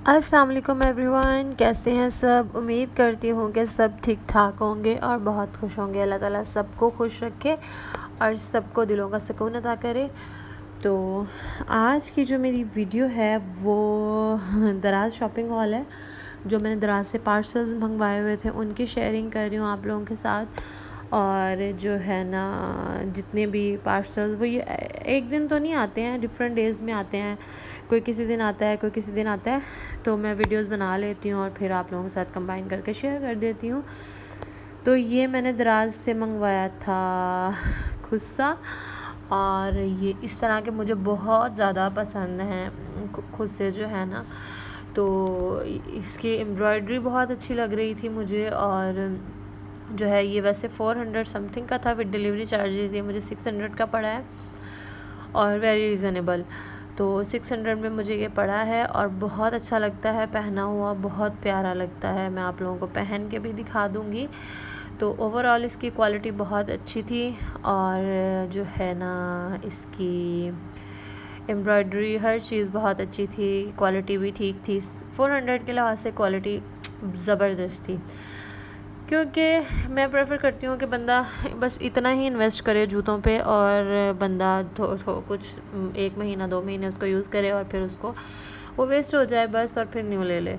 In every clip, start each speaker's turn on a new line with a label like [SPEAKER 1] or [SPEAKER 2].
[SPEAKER 1] अस्सलाम वालेकुम एवरीवन, कैसे हैं सब। उम्मीद करती हूँ कि सब ठीक ठाक होंगे और बहुत खुश होंगे। अल्लाह ताला सबको खुश रखे और सबको दिलों का सुकून अता करे। तो आज की जो मेरी वीडियो है वो दराज शॉपिंग हॉल है। जो मैंने दराज से पार्सल्स मंगवाए हुए थे उनकी शेयरिंग कर रही हूँ आप लोगों के साथ। और जो है ना, जितने भी पार्सल्स वो ये एक दिन तो नहीं आते हैं, डिफरेंट डेज़ में आते हैं। कोई किसी दिन आता है, कोई किसी दिन आता है। तो मैं वीडियोस बना लेती हूँ और फिर आप लोगों के साथ कंबाइन करके शेयर कर देती हूँ। तो ये मैंने दराज से मंगवाया था खुस्सा, और ये इस तरह के मुझे बहुत ज़्यादा पसंद हैं खुस्से जो है ना। तो इसकी एम्ब्रॉयडरी बहुत अच्छी लग रही थी मुझे। और जो है ये वैसे 400 समथिंग का था, विद डिलीवरी चार्जेस ये मुझे 600 का पड़ा है और वेरी रीज़नेबल। तो 600 में मुझे ये पड़ा है और बहुत अच्छा लगता है, पहना हुआ बहुत प्यारा लगता है। मैं आप लोगों को पहन के भी दिखा दूँगी। तो ओवरऑल इसकी क्वालिटी बहुत अच्छी थी और जो है ना, इसकी एम्ब्रॉयडरी हर चीज़ बहुत अच्छी थी, क्वालिटी भी ठीक थी। 400 के लिहाज से क्वालिटी ज़बरदस्त थी। क्योंकि मैं प्रेफर करती हूँ कि बंदा बस इतना ही इन्वेस्ट करे जूतों पे और बंदा कुछ 1 महीना 2 महीने उसको यूज़ करे और फिर उसको वो वेस्ट हो जाए बस, और फिर न्यू ले ले।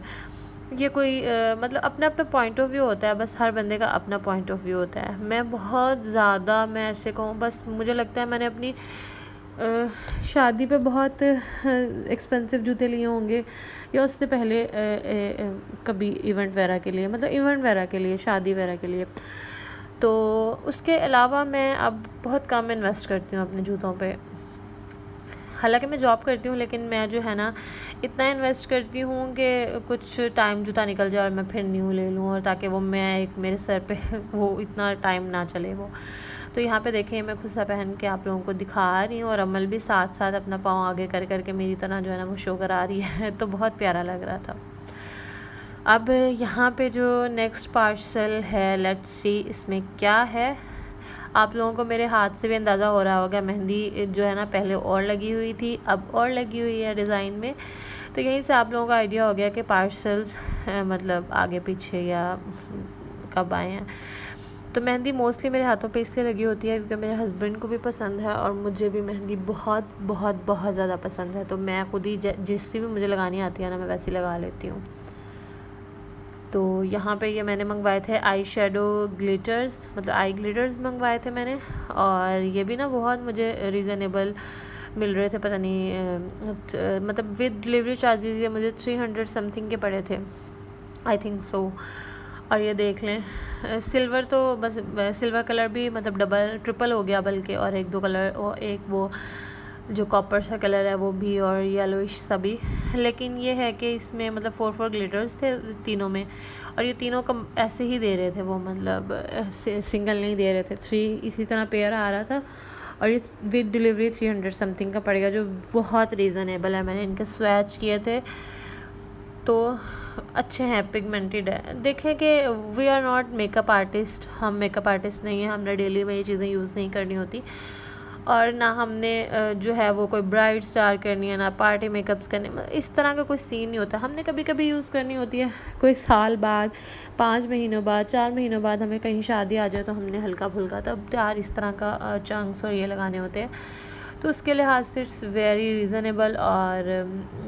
[SPEAKER 1] ये कोई मतलब अपना अपना पॉइंट ऑफ व्यू होता है, बस हर बंदे का अपना पॉइंट ऑफ व्यू होता है। मैं बहुत ज़्यादा, मैं ऐसे कहूँ, बस मुझे लगता है मैंने अपनी शादी पे बहुत एक्सपेंसिव जूते लिए होंगे, या उससे पहले कभी इवेंट वगैरह के लिए, मतलब इवेंट वगैरह के लिए, शादी वगैरह के लिए। तो उसके अलावा मैं अब बहुत कम इन्वेस्ट करती हूँ अपने जूतों पे। हालांकि मैं जॉब करती हूँ, लेकिन मैं जो है ना इतना इन्वेस्ट करती हूँ कि कुछ टाइम जूता निकल जाए और मैं फिर न्यू ले लूँ, और ताकि वो मैं एक मेरे सर पे वो इतना टाइम ना चले वो। तो यहाँ पे देखिए मैं खुस्सा पहन के आप लोगों को दिखा रही हूँ और अमल भी साथ साथ अपना पाँव आगे कर करके मेरी तरह जो है ना वो शो करा रही है। तो बहुत प्यारा लग रहा था। अब यहाँ पे जो नेक्स्ट पार्सल है, लेट्स सी इसमें क्या है। आप लोगों को मेरे हाथ से भी अंदाज़ा हो रहा होगा, मेहंदी जो है ना पहले और लगी हुई थी, अब और लगी हुई है डिज़ाइन में। तो यहीं से आप लोगों का आइडिया हो गया कि पार्सल्स मतलब आगे पीछे या कब आए हैं। तो मेहंदी मोस्टली मेरे हाथों पे इसलिए लगी होती है क्योंकि मेरे हस्बैंड को भी पसंद है और मुझे भी मेहंदी बहुत बहुत बहुत ज़्यादा पसंद है। तो मैं खुद ही जिससे भी मुझे लगानी आती है ना, मैं वैसे लगा लेती हूँ। तो यहाँ पे ये मैंने मंगवाए थे आई शेडो ग्लिटर्स, मतलब आई ग्लिटर्स मंगवाए थे मैंने। और ये भी ना बहुत मुझे रीज़नेबल मिल रहे थे, पता नहीं मतलब विद डिलीवरी चार्जेस ये मुझे 300 समथिंग के पड़े थे, आई थिंक सो। और ये देख लें, सिल्वर तो बस सिल्वर कलर भी मतलब डबल ट्रिपल हो गया बल्कि, और एक दो कलर, और एक वो जो कॉपर सा कलर है वो भी, और येलोइश सा भी। लेकिन ये है कि इसमें मतलब 4 ग्लिटर्स थे तीनों में, और ये तीनों कम ऐसे ही दे रहे थे वो, मतलब सिंगल नहीं दे रहे थे, 3 इसी तरह पेयर आ रहा था। और ये विद डिलीवरी 300 समथिंग का पड़ेगा, जो बहुत रीज़नेबल है। मैंने इनके स्वैच किए थे तो अच्छे हैं, पिगमेंटेड है। देखें कि we are not makeup artist, हम मेकअप आर्टिस्ट नहीं हैं, हमने डेली में ये चीज़ें यूज़ नहीं करनी होती, और ना हमने जो है वो कोई ब्राइड स्टार करनी है, ना पार्टी मेकअप्स करने, इस तरह का कोई सीन नहीं होता। हमने कभी कभी यूज़ करनी होती है, कोई साल बाद, 5 महीनों बाद, 4 महीनों बाद हमें कहीं शादी आ जाए तो हमने हल्का फुल्का तब तैयार इस तरह का चंक्स और ये लगाने होते हैं। तो उसके लिहाज से इट्स वेरी रीज़नेबल। और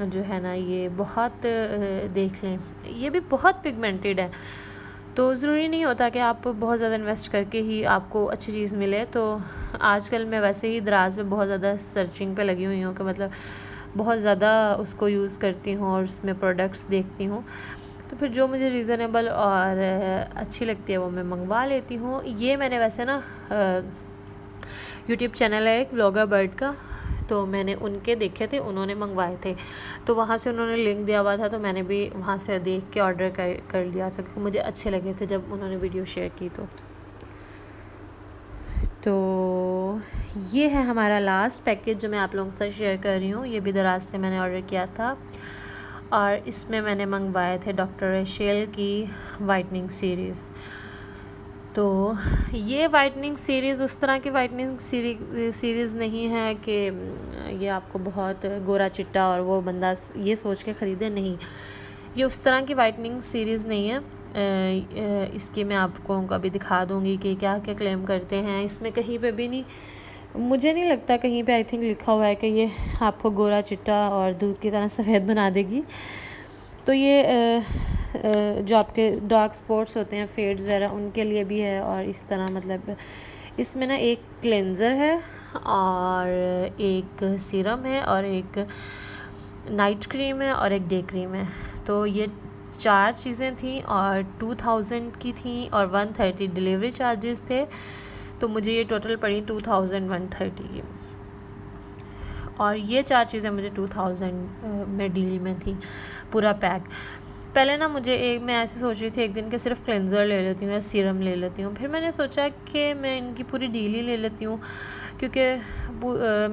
[SPEAKER 1] जो है ना ये बहुत देख लें, ये भी बहुत पिगमेंटेड है। तो ज़रूरी नहीं होता कि आप बहुत ज़्यादा इन्वेस्ट करके ही आपको अच्छी चीज़ मिले। तो आजकल मैं वैसे ही दराज में बहुत ज़्यादा सर्चिंग पे लगी हुई हूँ कि मतलब बहुत ज़्यादा उसको यूज़ करती हूँ और उसमें प्रोडक्ट्स देखती हूँ। तो फिर जो मुझे रीज़नेबल और अच्छी लगती है वो मैं मंगवा लेती हूँ। ये मैंने वैसे ना यूट्यूब चैनल है एक व्लॉगर बर्ड का, तो मैंने उनके देखे थे, उन्होंने मंगवाए थे, तो वहाँ से उन्होंने लिंक दिया हुआ था, तो मैंने भी वहाँ से देख के ऑर्डर कर लिया था क्योंकि मुझे अच्छे लगे थे जब उन्होंने वीडियो शेयर की। तो ये है हमारा लास्ट पैकेज जो मैं आप लोगों के साथ शेयर कर रही हूँ। ये भी दराज से मैंने ऑर्डर किया था और इसमें मैंने मंगवाए थे डॉक्टर रेशेल की वाइटनिंग सीरीज़। तो ये वाइटनिंग सीरीज़ उस तरह की वाइटनिंग सीरीज़ नहीं है कि ये आपको बहुत गोरा चिट्टा और वो बंदा ये सोच के ख़रीदे, नहीं। ये उस तरह की वाइटनिंग सीरीज़ नहीं है। इसकी मैं आपको अभी दिखा दूँगी कि क्या क्या क्लेम करते हैं। इसमें कहीं पे भी नहीं, मुझे नहीं लगता कहीं पे आई थिंक लिखा हुआ है कि ये आपको गोरा चिट्टा और दूध की तरह सफ़ेद बना देगी। तो ये जो आपके डार्क स्पॉट्स होते हैं, फेड्स वगैरह, उनके लिए भी है। और इस तरह मतलब इसमें ना एक क्लेंज़र है और एक सीरम है और एक नाइट क्रीम है और एक डे क्रीम है। तो ये 4 चीज़ें थी और 2000 की थी और 130 डिलीवरी चार्जेस थे। तो मुझे ये टोटल पड़ी 2130 की। और ये 4 चीज़ें मुझे 2000 में डील में थी, पूरा पैक। पहले ना मैं ऐसे सोच रही थी एक दिन के सिर्फ क्लेंज़र ले लेती हूँ या सीरम ले लेती हूँ। फिर मैंने सोचा कि मैं इनकी पूरी डील ही ले लेती हूँ, क्योंकि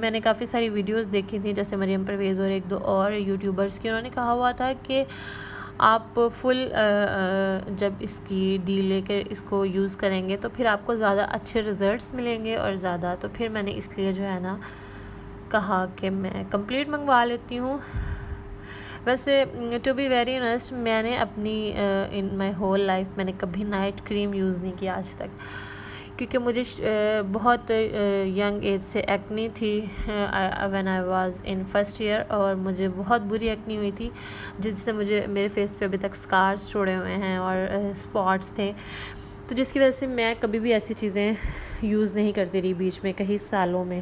[SPEAKER 1] मैंने काफ़ी सारी वीडियोस देखी थी, जैसे मरियम परवेज़ और एक दो और यूट्यूबर्स की। उन्होंने कहा हुआ था कि आप फुल जब इसकी डील लेकर इसको यूज़ करेंगे तो फिर आपको ज़्यादा अच्छे रिज़ल्ट्स मिलेंगे और ज़्यादा। तो फिर मैंने इसलिए जो है ना कहा कि मैं कंप्लीट मंगवा लेती हूँ। वैसे टू बी वेरी ऑनेस्ट, मैंने अपनी इन माय होल लाइफ मैंने कभी नाइट क्रीम यूज़ नहीं किया आज तक, क्योंकि मुझे बहुत यंग एज से एक्नी थी when I was in first year, और मुझे बहुत बुरी एक्नी हुई थी जिससे मुझे मेरे फेस पे अभी तक स्कार्स छोड़े हुए हैं और स्पॉट्स थे। तो जिसकी वजह से मैं कभी भी ऐसी चीज़ें यूज़ नहीं करती रही। बीच में कई सालों में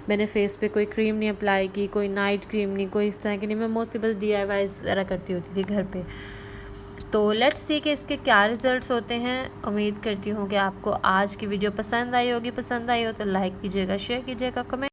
[SPEAKER 1] मैंने फेस पे कोई क्रीम नहीं अप्लाई की, कोई नाइट क्रीम नहीं, कोई इस तरह की नहीं। मैं मोस्टली बस DIYs वगैरह करती होती थी घर पे। तो लेट्स सी कि इसके क्या रिज़ल्ट्स होते हैं। उम्मीद करती हूँ कि आपको आज की वीडियो पसंद आई होगी। पसंद आई हो तो लाइक कीजिएगा, शेयर कीजिएगा, कमेंट